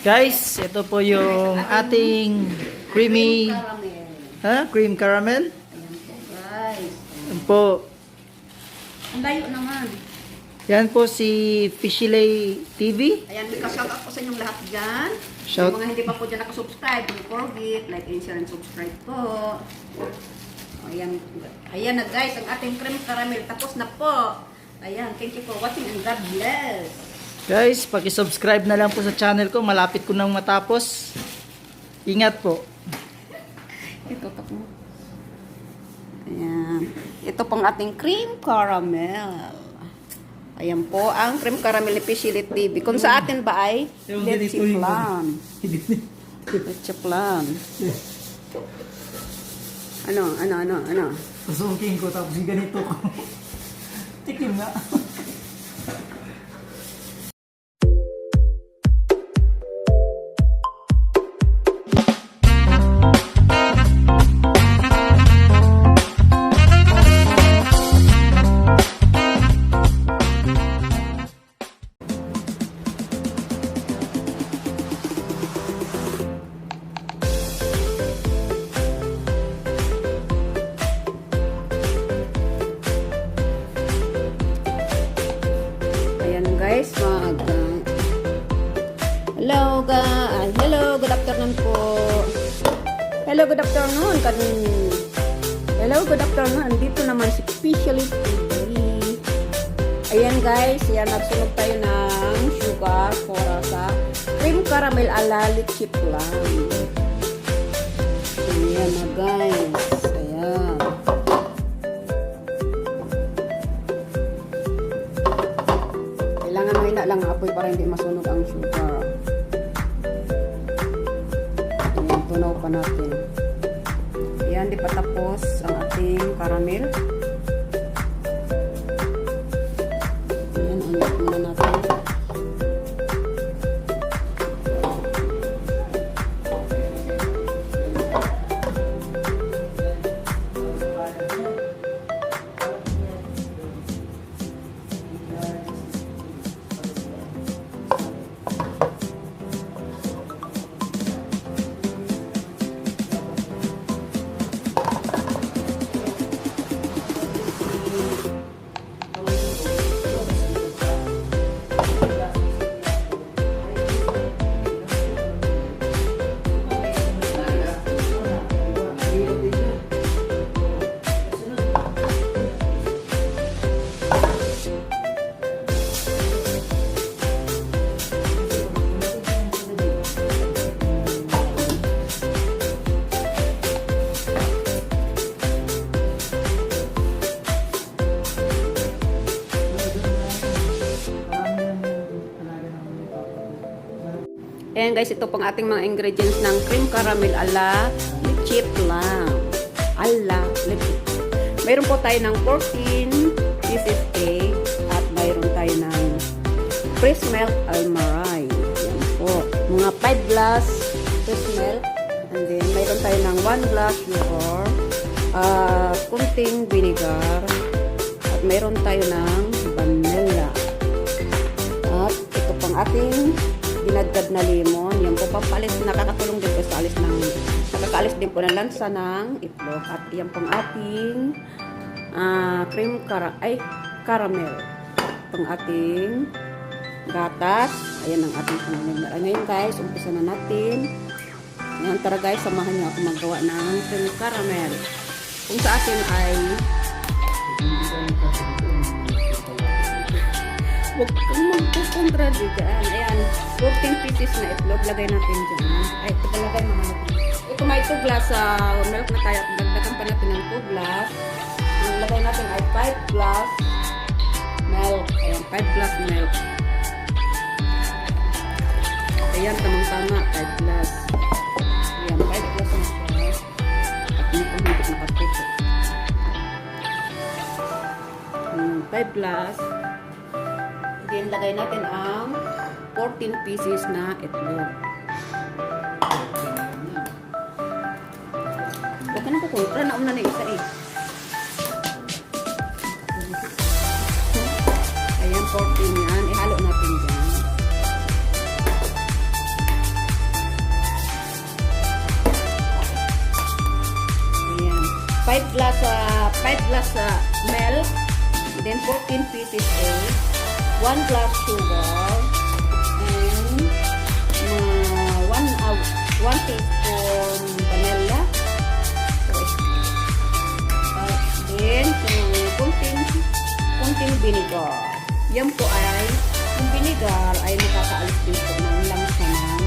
Guys, ito po yung ating creamy cream caramel. Ayan po guys. Yan po. Ang layo naman. Yan po si Fishilay TV. Ayan, shout out po sa inyong lahat dyan. Shout. Yung mga hindi pa po dyan nakasubscribe, don't forget, like, and share, and subscribe po. Ayan, ayan na guys, ang ating cream caramel. Tapos na po. Ayan, thank you for watching and God bless. Guys, paki-subscribe na lang po sa channel ko. Malapit ko nang matapos. Ingat po. Ito mo. Ayan. Ito pong ating cream caramel. Ayan po ang cream caramel ni Fishilay TV. Kung sa atin ba ay Lecheflan. Lecheflan. Ano? Pasukin ko tapos ganito ko. Tikim nga. Guys, hello, good afternoon po. Hello, good afternoon. Hello, good afternoon. Andito naman si Fishilay TV. Ayan guys, yan, nagsunod tayo ng sugar para sa cream caramel ala Lecheflan. Ayan na guys. Ayan. Mahina lang apoy para hindi masunog ang sugar. Ayan, tunaw pa natin. Ayan, di pa tapos ang ating caramel. Ayan, ulit muna natin. Ayan guys, ito pang ating mga ingredients ng cream caramel ala Lecheflan. Mayroon po tayo ng 14 pieces cake at mayroon tayo ng fresh milk almaray. Ayan po. Mga 5 glass fresh milk. And then mayroon tayo ng 1 glass sugar, kunting vinegar, at mayroon tayo ng vanilla. At ito pang ating dinagdag na lemon. Yan po pampalis, nakakatulong din po sa nakakaalis din po ng lansa ng itlog. At yan pong ating cream caramel. Pang ating gatas. Ayan ang ating pangalan. Ngayon guys, umpisa na natin. Ngayon tara guys, samahan niyo ako magawa ng cream caramel. Kung sa atin ay huwag kang magpupuntra dyan. Ayan, 14 pieces na itlog. Lagay natin dyan. Ay, ito palagay mga natin. Ito may 2 glass milk na tayo. Dagdagan pa natin ng 2 glass. Ang lagay natin ay 5 glass milk. Ayan, 5 glass milk. Ayan, tamang-tama. 5 glass. Ayan, 5 glass na siya. At hindi ko hindi nakapito. 5 glass. Then, lagay natin ang 14 pieces na itlog. Huwag ka na kukuntra. Nauna na isa eh. Ayan, 14 yan. Ihalo natin dyan. 5 glass milk, then 14 pieces egg, 1 glass sugar, and 1 teaspoon vanilla. Then, kunting vinegar. Yan po ay, yung vinegar ay nakakaalis din po ng langsa ng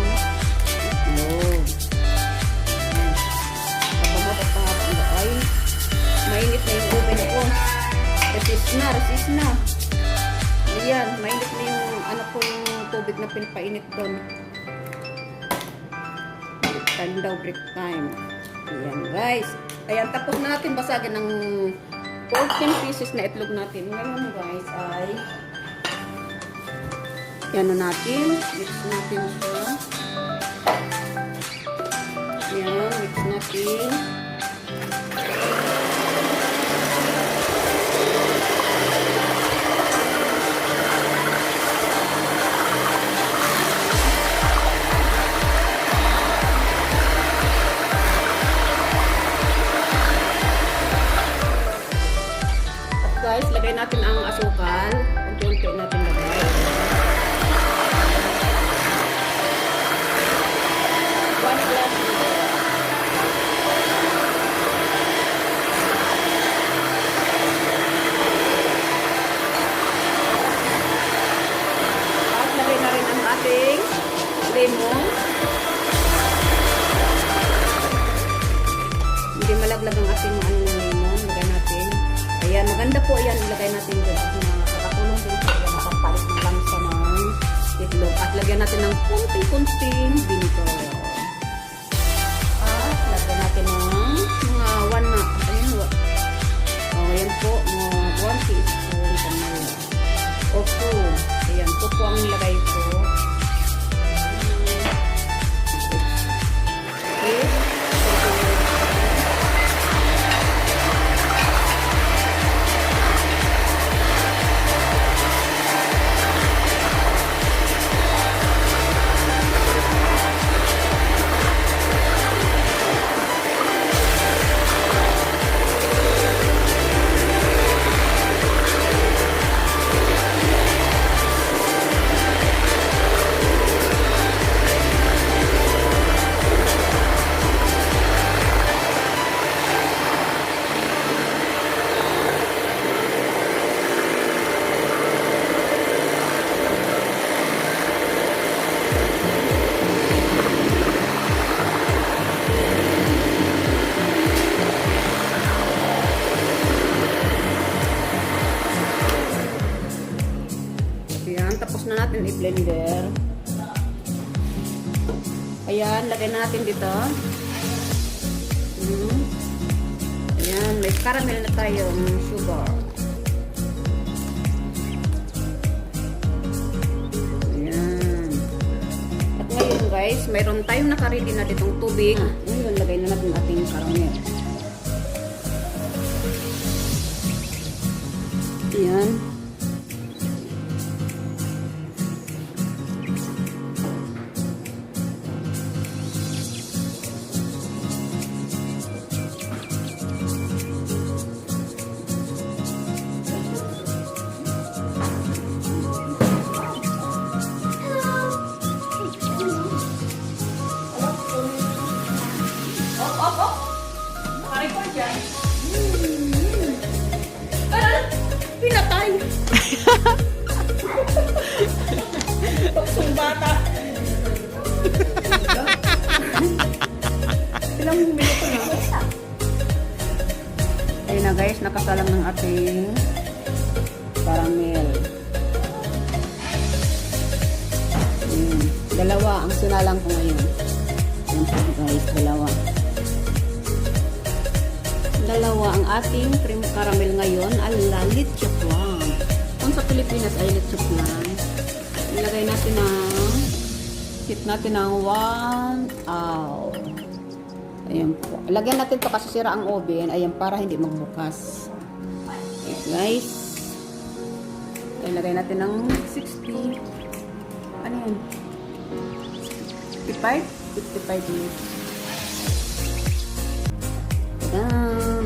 itlog. Ay, mainit na yung oven ko. Resist na. Ayan, mainit na yung yung tubig na pinapainit doon. Break time. Ayan, guys. Ayan, tapos na natin basagin ng 14 pieces na itlog natin. Ngayon, guys, ay mix natin siya. Ayan, mix natin. Guys, lagay natin ang asukal. Unti-unti natin lagay. One glass sugar. At lagay na rin ang ating lemon. Hindi malaglag ang ating lemon. Lagay natin. Ayan, maganda po yan. Ilagay natin dyan at nakakatulong din po yan. Nakapalit ng langsa ng itlog. At lagyan natin ng kunting-kunting vinegar. At lagyan natin ng mga 1 na. Ayan po, mga 1 teaspoon vanilla. O 2. Ayan, ito po ang nilagay ko. Okay. Tapos na natin i-blender. Ayan, lagay natin dito. Ayan, may caramel na tayong sugar. Ayan. At ngayon guys, mayroon tayong nakaready na ditong tubig. Ngayon, lagay na natin ating caramel. Ayan. Pinatay! Paksong bata! Ilang minuto na? Ayun na guys, nakasalang ng ating caramel. Dalawa ang sinalang ko ngayon. Ayan po guys, dalawa ang ating cream caramel ngayon ala Lecheflan. Kung sa Pilipinas ay Lecheflan, ilagay natin heat natin ng 1 hour. Ayan po. Lagyan natin to kasi sira ang oven. Ayan, para hindi magbukas. Okay guys. Ilagay natin ng 60. Ano yun? 55 minutes.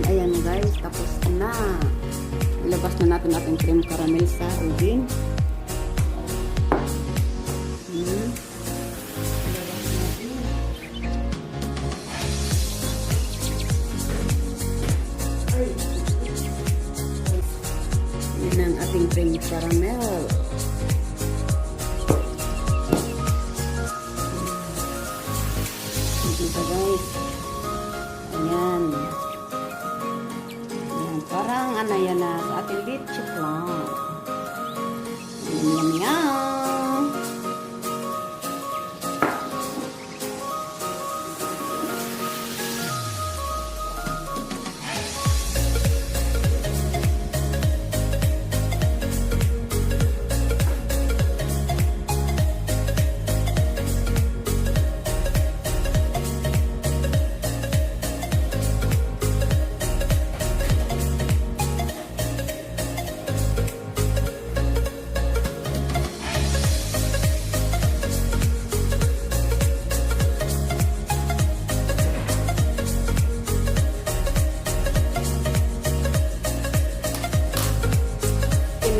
Ayan. na. Ilabas na natin ating cream caramel sa oven. Yan ang ating cream caramel. Diba guys? Ayan. Ayan. Parang ano yan na sa ating lecheflan. Yum, yum, yum.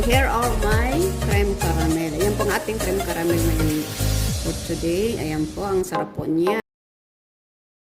Here are my creme caramel. Ayan po ang ating creme caramel ngayon for today. Ayan po, ang sarap po niya.